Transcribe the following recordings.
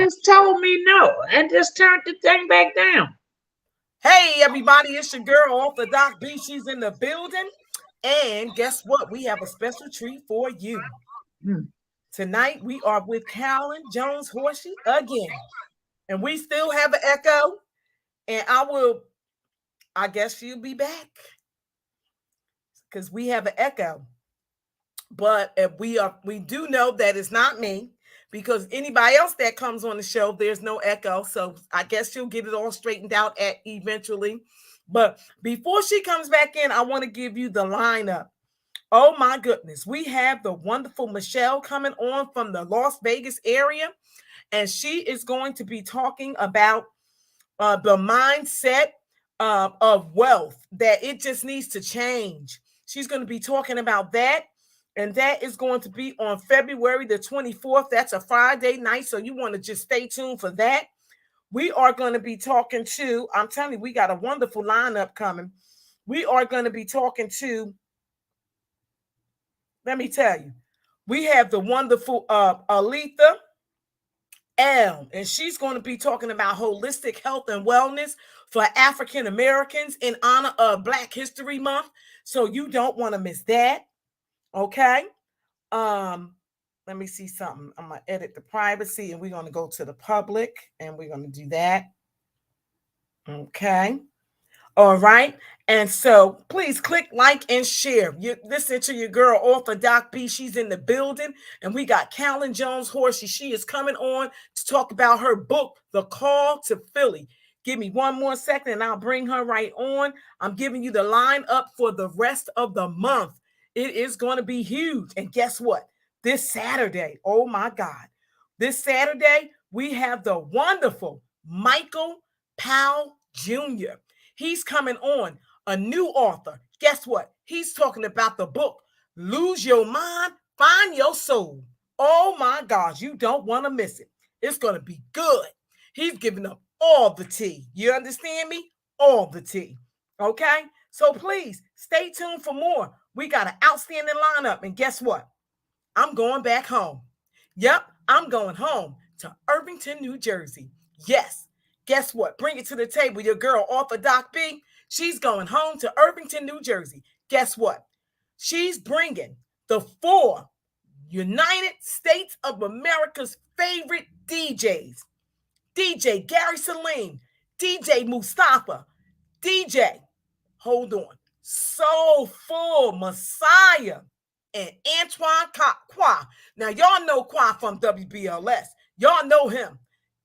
just told me no and just turned the thing back down. Hey, everybody, it's your girl, Author Doc B. She's in the building. And guess what? We have a special treat for you. Hmm. Tonight, we are with Carolyn Jones Horsey again. And we still have an echo. And I guess she'll be back because we have an echo. But we do know that it's not me because anybody else that comes on the show, there's no echo. So I guess she'll get it all straightened out eventually. But before she comes back in, I want to give you the lineup. Oh my goodness. We have the wonderful Michelle coming on from the Las Vegas area, and she is going to be talking about the mindset of wealth, that it just needs to change. She's going to be talking about that. And that is going to be on February the 24th. That's a Friday night. So you want to just stay tuned for that. We are going to be talking to, I'm telling you, we got a wonderful lineup coming. We are going to be talking to, let me tell you, we have the wonderful Aletha L, and she's going to be talking about holistic health and wellness for African Americans in honor of Black History Month. So you don't want to miss that. Okay. Let me see something. I'm gonna edit the privacy and we're gonna go to the public and we're gonna do that. Okay. All right. And so please click like and share. You listen to your girl, Author Doc B. She's in the building. And we got Carolyn Jones Horsey. She is coming on to talk about her book, The Call to Philly. Give me one more second and I'll bring her right on. I'm giving you the lineup for the rest of the month. It is going to be huge. And guess what? This Saturday, oh my God, this Saturday, we have the wonderful Michael Powell Jr. He's coming on, a new author. Guess what? He's talking about the book, Lose Your Mind, Find Your Soul. Oh my gosh, you don't want to miss it. It's going to be good. He's giving up all the tea. You understand me? All the tea. Okay? So please stay tuned for more. We got an outstanding lineup. And guess what? I'm going back home. Yep, I'm going home to Irvington, New Jersey. Yes. Guess what? Bring it to the table. Your girl, Author Doc B, she's going home to Irvington, New Jersey. Guess what? She's bringing the 4 United States of America's favorite DJs. DJ Gary Salim, DJ Mustafa, DJ, hold on, Soulful Messiah, and Antoine Qua. Now, y'all know Qua from WBLS. Y'all know him.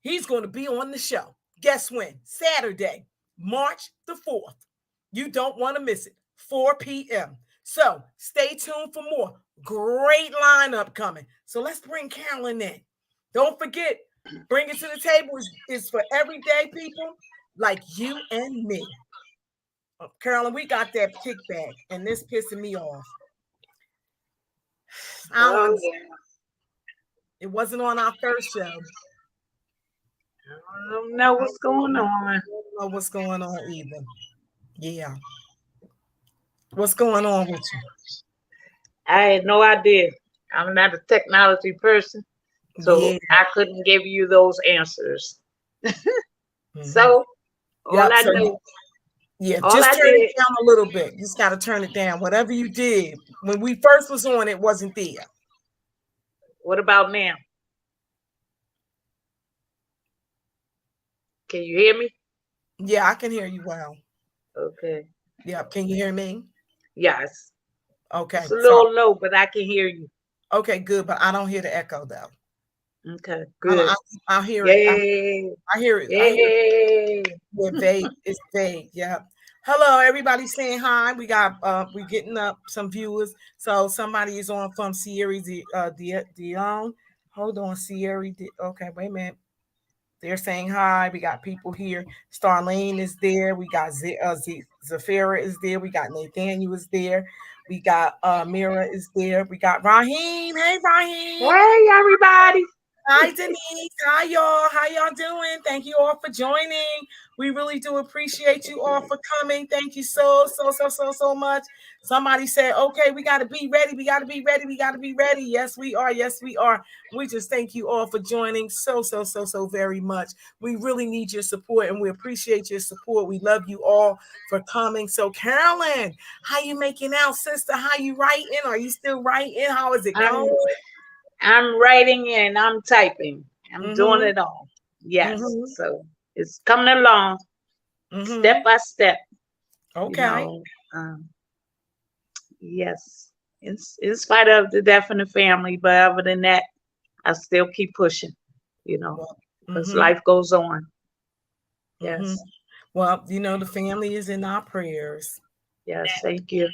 He's going to be on the show. Guess when? Saturday, March the 4th. You don't want to miss it. 4 p.m. So stay tuned for more. Great lineup coming. So let's bring Carolyn in. Don't forget, bring it to the table is for everyday people like you and me. Carolyn, we got that kickback, and this pissing me off. It wasn't on our first show. I don't know what's going on. I don't know what's going on either. Yeah. What's going on with you? I had no idea. I'm not a technology person, so I couldn't give you those answers. So all I know. Yeah, just turn it down a little bit. You just got to turn it down. Whatever you did when we first was on, it wasn't there. What about now? Can you hear me? Yeah, I can hear you well. Okay. Yeah, can you hear me? Yes. Okay. It's a little low, but I can hear you. Okay, good, but I don't hear the echo though. Okay, good. I hear it. I hear it. Yay. It's vague. It's vague. Yeah. Hello, everybody saying hi. We got we're getting up some viewers. So somebody is on from Sierra Dion. Hold on, Sierra. Okay, wait a minute. They're saying hi. We got people here. Starlene is there. We got Zafira is there. We got Nathaniel is there. We got Mira is there. We got Raheem. Hey, Raheem. Hey, everybody. Hi, Denise. Hi, y'all. How y'all doing? Thank you all for joining. We really do appreciate you all for coming. Thank you so much. Somebody said, okay, we got to be ready. We got to be ready. We got to be ready. Yes, we are. Yes, we are. We just thank you all for joining so very much. We really need your support and we appreciate your support. We love you all for coming. So, Carolyn, how you making out, sister? How you writing? Are you still writing? How is it going? I'm writing and I'm typing. I'm doing it all. Yes. So it's coming along step by step. Okay. You know, yes. In spite of the death in the family, but other than that, I still keep pushing, because life goes on. Yes. Well, the family is in our prayers. Yes, thank you.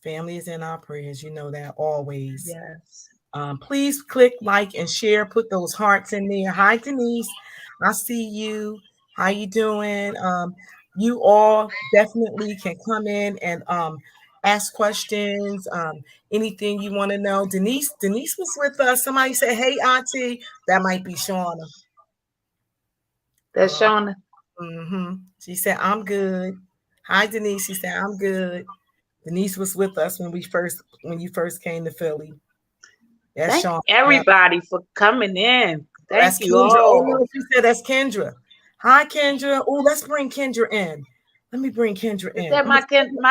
Family is in our prayers. You know that always. Yes. Please click like and share. Put those hearts in there. Hi, Denise. I see you. How you doing? You all definitely can come in and ask questions. Anything you want to know. Denise was with us. Somebody said, "Hey, Auntie." That might be Shauna. That's Shauna. She said, "I'm good." Hi, Denise. She said, "I'm good." Denise was with us when you first came to Philly. That's Thank Shauna. everybody for coming in. Thank you Kendra. Oh all. no, she said that's Kendra. Hi, Kendra. Oh, let's bring Kendra in. Let me bring Kendra Is in. that my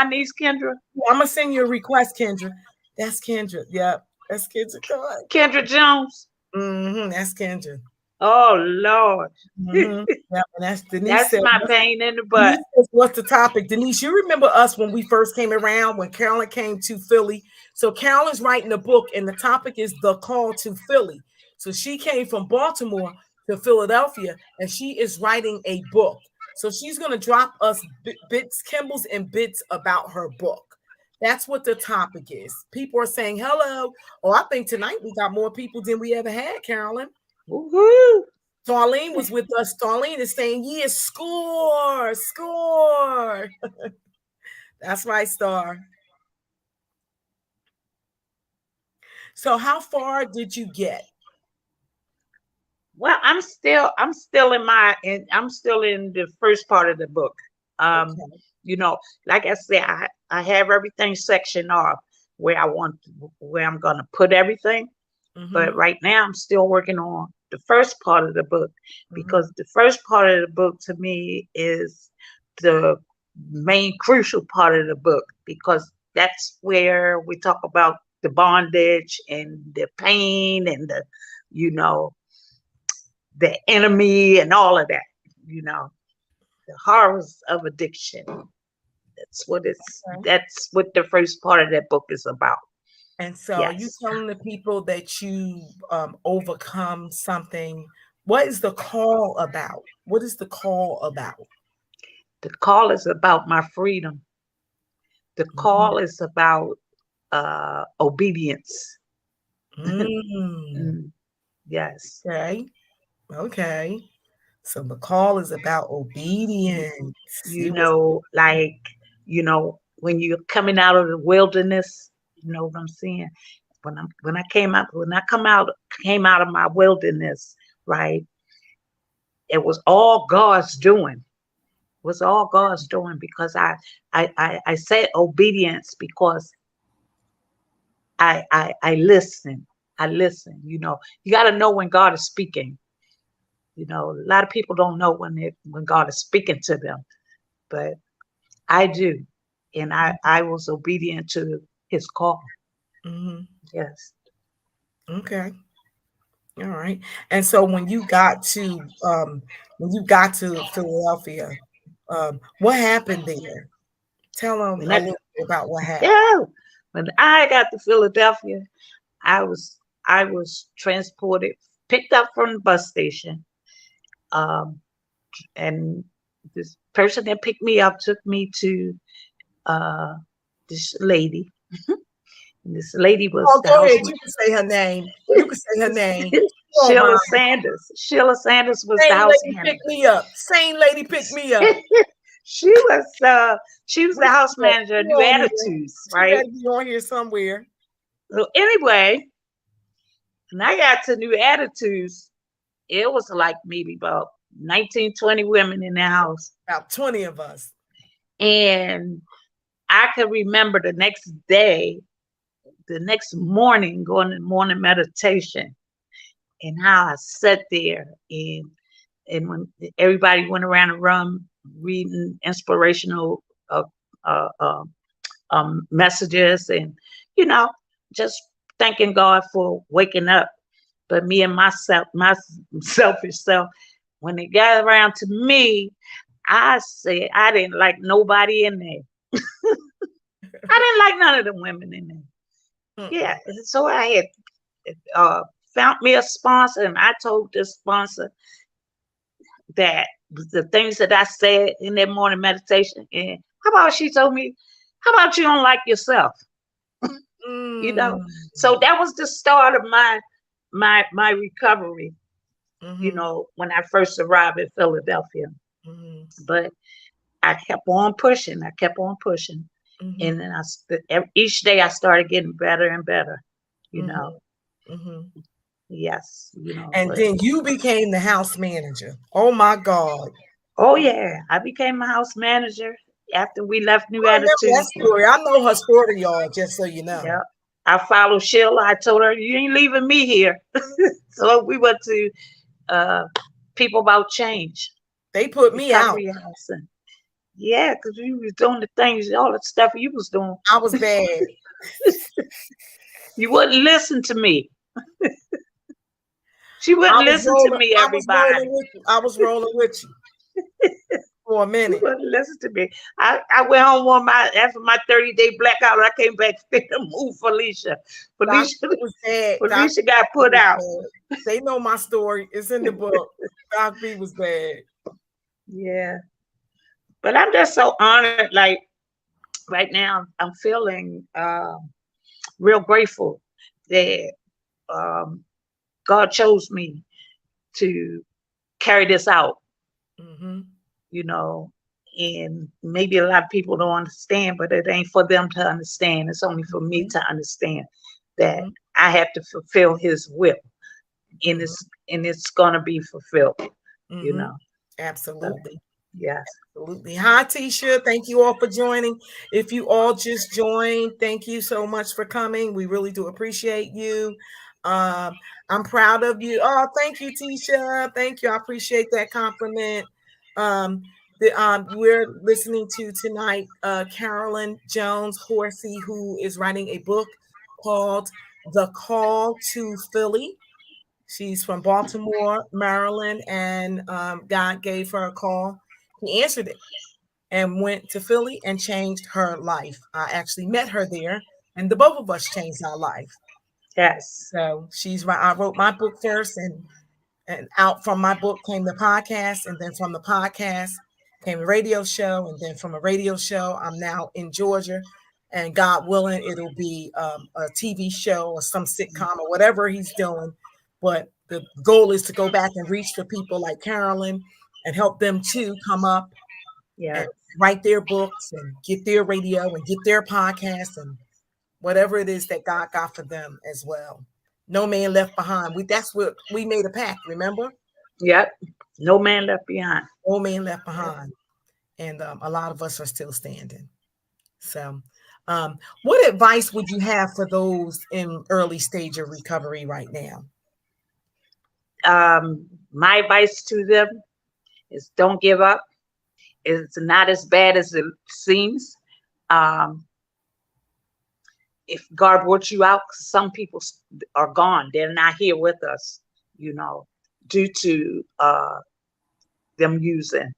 niece Kendra? I'm gonna send you a request, Kendra. That's Kendra. Yep, that's Kendra. Come on. Kendra Jones. That's Kendra. Oh Lord. Yeah, and that's Denise. That's Said, my pain in the butt. Denise says, what's the topic? Denise, you remember us when we first came around, when Carolyn came to Philly. So Carolyn's writing a book, and the topic is The Call to Philly. So she came from Baltimore to Philadelphia, and she is writing a book. So she's going to drop us bits, Kimbles, and bits about her book. That's what the topic is. People are saying hello. Oh, I think tonight we got more people than we ever had, Carolyn. Woo-hoo. Starlene was with us. Starlene is saying, yeah, score. That's right, Star. So how far did you get? Well, I'm still in the first part of the book. Okay. Like I said, I have everything sectioned off where I'm gonna put everything. But right now I'm still working on the first part of the book, because the first part of the book to me is the main crucial part of the book, because that's where we talk about the bondage and the pain and the enemy and all of that, the horrors of addiction. That's what the first part of that book is about. And so yes. Are you telling the people that you overcome something? What is the call about? What is the call about? The call is about my freedom. The call is about obedience. Yes. Okay. So the call is about obedience. When you're coming out of the wilderness, you know what I'm saying? When I came out of my wilderness, right? It was all God's doing. It was all God's doing, because I said obedience because I listen. I listen. You got to know when God is speaking. A lot of people don't know when God is speaking to them, but I do. And I was obedient to his call. Yes. Okay. All right. And so when you got to Philadelphia, what happened there? Tell them a little bit about what happened. Yeah. When I got to Philadelphia, I was transported, picked up from the bus station. And this person that picked me up took me to this lady. And this lady was go ahead. You can say her name. You can say her name. Sheila Sanders. Sheila Sanders was the house manager. Pick me up. Same lady picked me up. She was the house manager of New Attitudes, right? She be on here somewhere. So anyway, when I got to New Attitudes, it was like maybe about 19, 20 women in the house. About 20 of us. And I could remember the next day, the next morning, going to morning meditation, and how I sat there and when everybody went around the room reading inspirational uh, uh, uh, messages, and just thanking God for waking up. But me and myself, my selfish self, when they got around to me, I said I didn't like nobody in there. I didn't like none of the women in there. Yeah, so I had found me a sponsor, and I told this sponsor that the things that I said in that morning meditation. And how about she told me, how about you don't like yourself? So that was the start of my recovery. When I first arrived in Philadelphia. But I kept on pushing. And then each day I started getting better and better. Yes. And then you became the house manager. Oh my God. Oh yeah, I became a house manager after we left New Attitude. That story. I know her story, y'all, just so you know. Yeah. I followed Sheila. I told her, you ain't leaving me here. So we went to People About Change. They put me out. Housing. Yeah, because you was doing the things, all the stuff you was doing. I was bad. You wouldn't listen to me. She wouldn't listen to me, everybody. I was rolling with you for a minute. She wouldn't listen to me. I went home after my 30-day blackout. I came back to move Felicia. Felicia got put out. They know my story. It's in the book. Doc B was bad. Yeah. But I'm just so honored. Like right now, I'm feeling real grateful that God chose me to carry this out. And maybe a lot of people don't understand, but it ain't for them to understand. It's only for me to understand that I have to fulfill His will, and it's gonna be fulfilled. Absolutely. Yes. Absolutely. Hi, Tisha. Thank you all for joining. If you all just joined, thank you so much for coming. We really do appreciate you. I'm proud of you. Oh, thank you, Tisha. Thank you. I appreciate that compliment. We're listening to tonight Carolyn Jones Horsey, who is writing a book called The Call to Philly. She's from Baltimore, Maryland, and God gave her a call. He answered it and went to Philly and changed her life. I actually met her there, and the both of us changed our life. Yes. So I wrote my book first, and out from my book came the podcast, and then from the podcast came a radio show, and then from a radio show, I'm now in Georgia, and God willing, it'll be a TV show or some sitcom or whatever he's doing. But the goal is to go back and reach for people like Carolyn and help them to come up and write their books and get their radio and get their podcast and whatever it is that God got for them as well. No man left behind. That's what we made a pact, remember? Yep. No man left behind. No man left behind. And a lot of us are still standing. So what advice would you have for those in early stage of recovery right now? My advice to them is don't give up. It's not as bad as it seems. If God brought you out, some people are gone. They're not here with us, due to them using,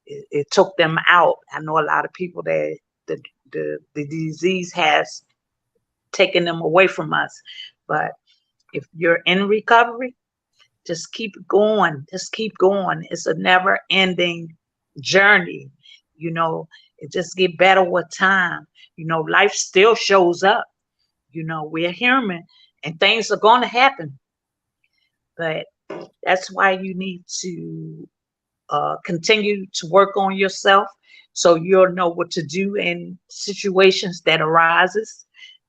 it took them out. I know a lot of people that the disease has taken them away from us. But if you're in recovery, just keep going. Just keep going. It's a never ending journey. It just get better with time. Life still shows up. We're human and things are going to happen. But that's why you need to continue to work on yourself so you'll know what to do in situations that arises.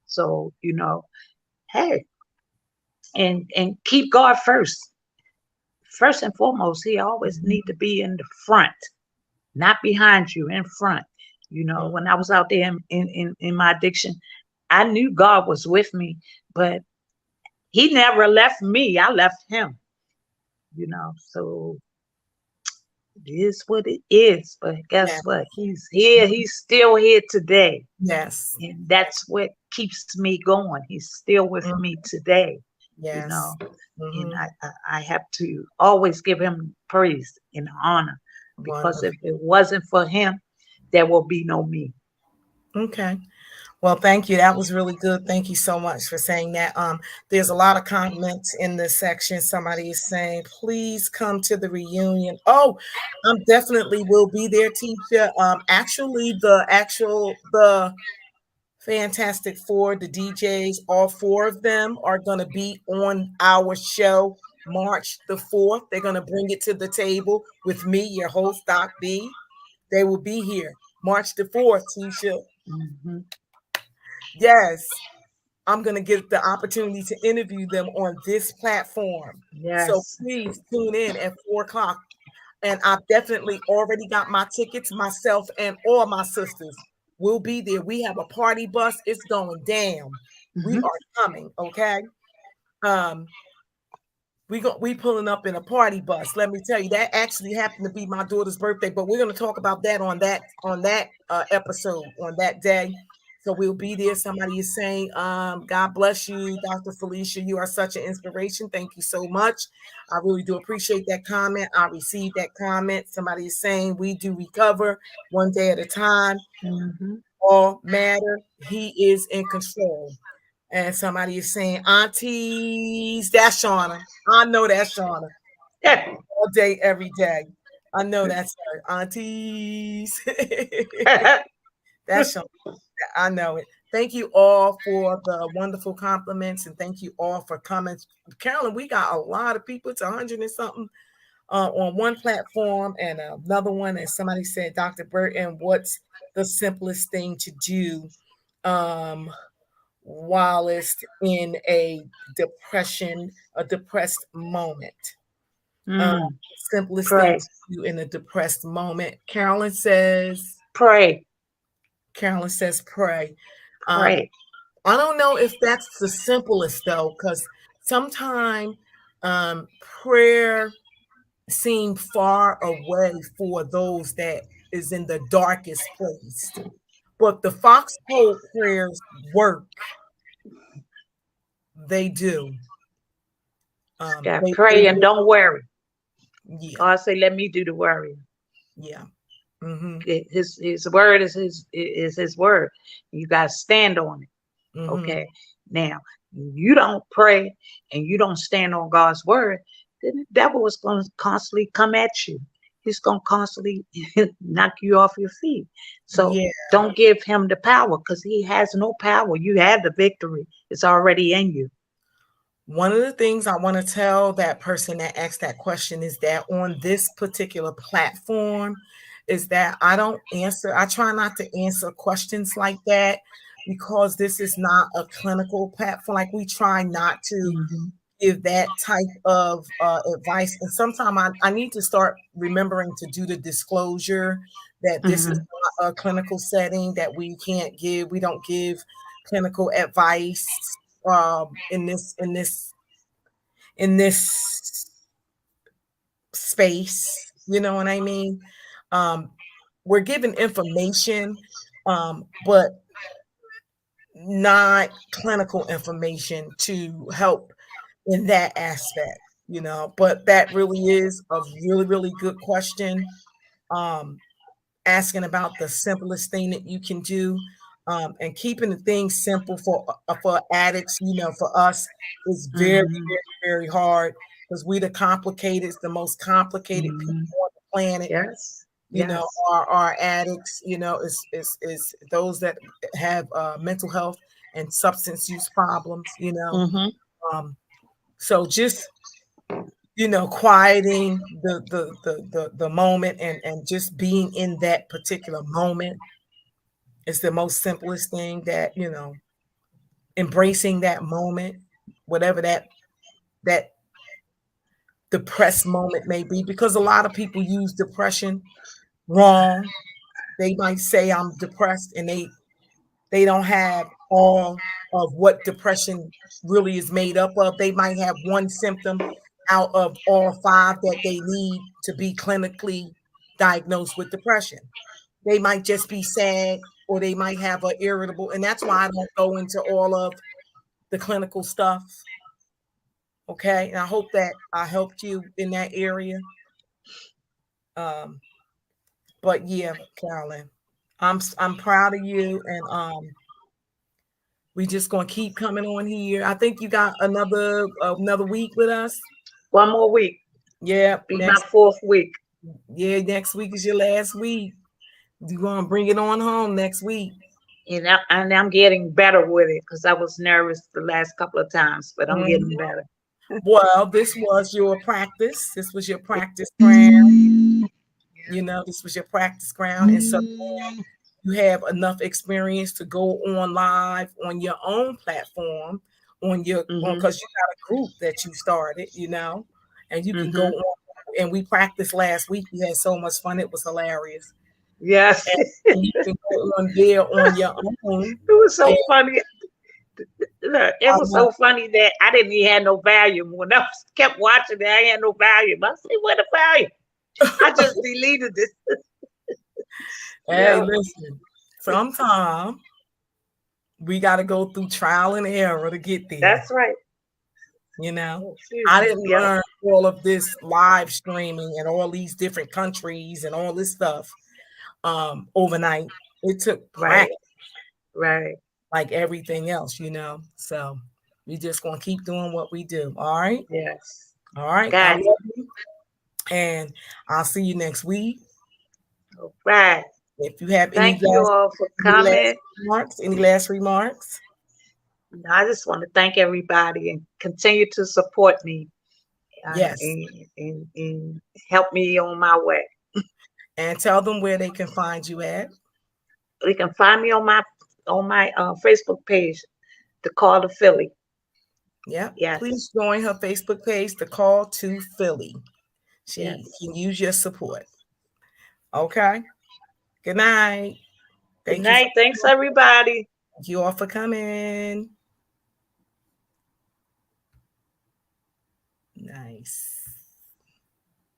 So, hey, and keep God first. first and foremost, he always need to be in the front, not behind you, in front. You know, when I was out there in my addiction, I knew God was with me, but he never left me. I left him, you know. So it is what it is. But guess Yeah. what? He's here. He's still here today. Yes. And that's what keeps me going. He's still with Mhm. me today, you Yes. know. And Mm-hmm. I have to always give him praise and honor, because if Wonderful. it wasn't for him, there will be no me. Okay. Well, thank you. That was really good. Thank you so much for saying that. There's a lot of comments in this section. Somebody is saying, please come to the reunion. Oh, definitely will be there, teacher. Actually, the Fantastic Four, the DJs, all four of them are going to be on our show March the 4th. They're going to bring it to the table with me, your host, Doc B. They will be here March the 4th, Tisha. Mm-hmm. Yes, I'm going to get the opportunity to interview them on this platform. So Yes. please tune in at 4 o'clock. And I've definitely already got my tickets, myself and all my sisters will be there. We have a party bus. It's going down. We Mm-hmm. are coming, okay? Um, we pulling up in a party bus. Let me tell you, that actually happened to be my daughter's birthday, but we're going to talk about that on that episode on that day. So we'll be there. Somebody is saying, God bless you, Dr. Felicia. You are such an inspiration. Thank you so much. I really do appreciate that comment. I received that comment. Somebody is saying we do recover one day at a time. Mm-hmm. All matter. He is in control. And somebody is saying, aunties, that's Shauna. I know that's Shauna. Yeah. All day, every day. I know that's her. Aunties. That's Shauna. I know it. Thank you all for the wonderful compliments, and thank you all for coming. Carolyn, we got a lot of people. It's 100 and something on one platform, and another one, as somebody said, Dr. Burton, what's the simplest thing to do whilst in a depressed moment? Mm. Simplest thing Pray. to do in a depressed moment. Pray. Carolyn says, pray. Um, Pray. I don't know if that's the simplest though, because sometimes prayer seems far away for those that is in the darkest place. But the foxhole prayers work. They do. Got They pray and do. don't worry. Yeah. God say, let me do the worrying. Yeah. Mm-hmm. His word is his word. You gotta stand on it. Mm-hmm. Okay. Now, you don't pray and you don't stand on God's word, then the devil is going to constantly come at you. He's going to constantly knock you off your feet. So Yeah. don't give him the power, because he has no power. You have the victory. It's already in you. One of the things I want to tell that person that asked that question is that on this particular platform is that I try not to answer questions like that, because this is not a clinical platform. Like, we try not to Mm-hmm. give that type of advice. And sometimes I need to start remembering to do the disclosure that this is Mm-hmm. not a clinical setting, that we don't give clinical advice in this space. You know what I mean? Um, we're given information, but not clinical information to help in that aspect, but that really is a really, really good question. Um, Asking about the simplest thing that you can do, and keeping the things simple for addicts, for us is very, Mm-hmm. very, very hard, because we the most complicated people Mm-hmm. on the planet. Yes. Yes. Are addicts, is those that have mental health and substance use problems. Mm-hmm. Um, so just quieting the moment, and just being in that particular moment is the most simplest thing, that embracing that moment, whatever that depressed moment may be, because a lot of people use depression wrong. They might say I'm depressed and they don't have all of what depression really is made up of. They might have one symptom out of all 5 that they need to be clinically diagnosed with depression. They might just be sad, or they might have an irritable, and that's why I don't go into all of the clinical stuff. Okay, and I hope that I helped you in that area. But yeah, Carolyn, I'm proud of you, and we just gonna keep coming on here. I think you got another week with us. 1 more week. Yeah, Be my 4th week. Yeah, next week is your last week. You're gonna bring it on home next week. And I'm getting better with it, because I was nervous the last couple of times, but I'm getting better. Well, this was your practice. This was your practice ground. You know, this was your practice ground. And so you have enough experience to go on live on your own platform, on your because you got a group that you started, you know, and you can go on. And we practiced last week. We had so much fun. It was hilarious. Yes. And you can go on there on your own. It was so funny. Look, it was so funny that I didn't even have no volume. When I kept watching it, I had no volume. I said, "What the volume?" I just deleted it. Hey, listen. Sometimes we got to go through trial and error to get there. That's right. You know, I didn't learn all of this live streaming and all these different countries and all this stuff overnight. It took practice. Right. Like everything else, you know. So we just gonna keep doing what we do. All right. Yes. All right. I love you. And I'll see you next week. All right. If you have Thank you all for coming. Any last remarks? I just want to thank everybody and continue to support me. Yes. And help me on my way. And tell them where they can find you at. They can find me on my Facebook page, The Call to Philly. Yeah. Yes. Please join her Facebook page, The Call to Philly. She can use your support. Okay. Good night. Good night. Thanks, everybody. Thank you all for coming. Nice.